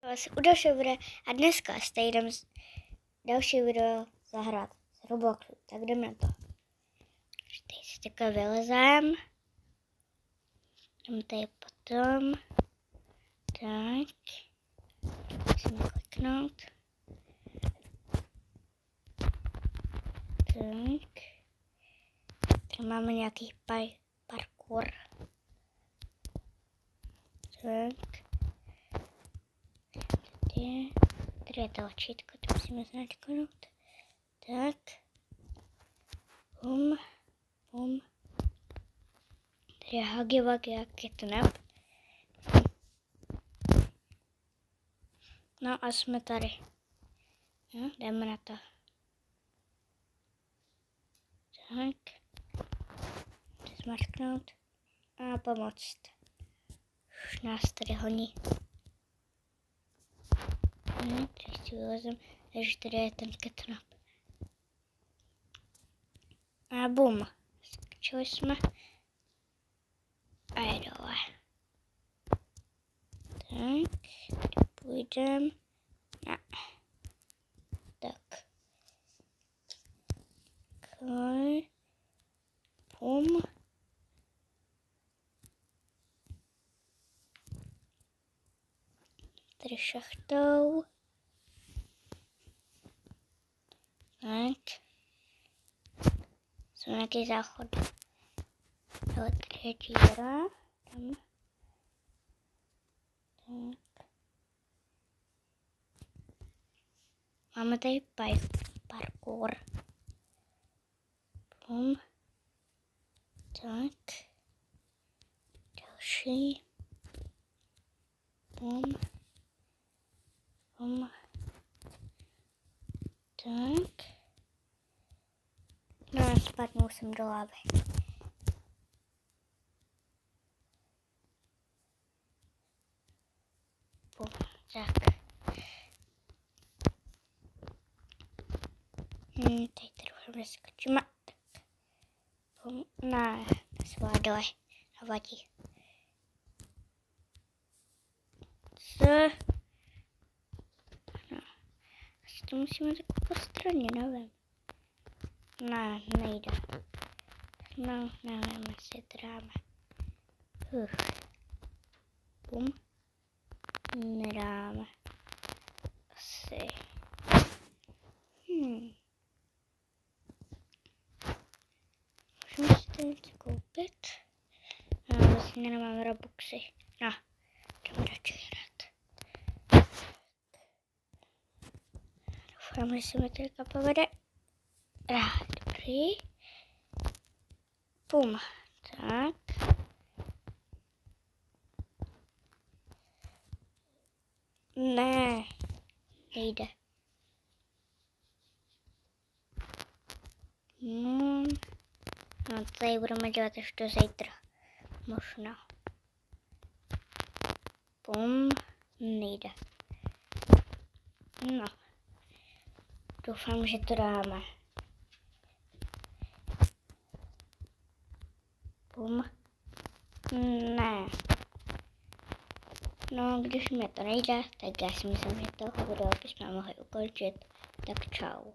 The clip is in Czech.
Vás u dalšího videa a dneska jste jdem další video zahrát z Robloxu, tak jdeme na to. Tady si takhle vylezem. Jdeme tady potom. Tak. Musíme kliknout. Tak. Tady máme nějaký parkour. Tak. Tady je tlačítko, to musíme zmáčknout. Tak. Bum. Bum. Tady je Huggy Wuggy a Kidnap. No a jsme tady. No, jdeme na to. Tak. Zmáčknout a pomoct. Už nás tady honí. Teď si vylezem, takže tady je ten Kidnap. A bum. Skočili jsme. A je dole. Tak. Tady půjdem. No. Tak. Takhle. Bum. Tady šachtou. Tak. Jsou nějaký záchod. Ale tady je díra. Tam. Tak. Máme tady parkour. Bum. Tak. Další. Bum. Bum. Tak. No a spadnul jsem do lávy. Bum. Tak. Tady trochu skočíme. Bum. Ne, svádole. Nevadí. Co? No. Asi to musíme tak po straně, nevím. Ne, nejde. No, nevím, jestli to dáme. Bum. Nedáme. Asi. Můžeme si to něco koupit. No, vlastně nemáme Robuxy. No, jdeme radši hrát. Doufám, že se mi teďka povede. Dobrý. Pum. Tak. Ne. Nejde. No, tady budeme dělat ještě zítra. Možná. Pum. Nejde. No. Doufám, že to dáme. Bum. Ne. No, když mi to nejde, tak já si myslím, že tohle video bychom mohli ukončit. Tak čau.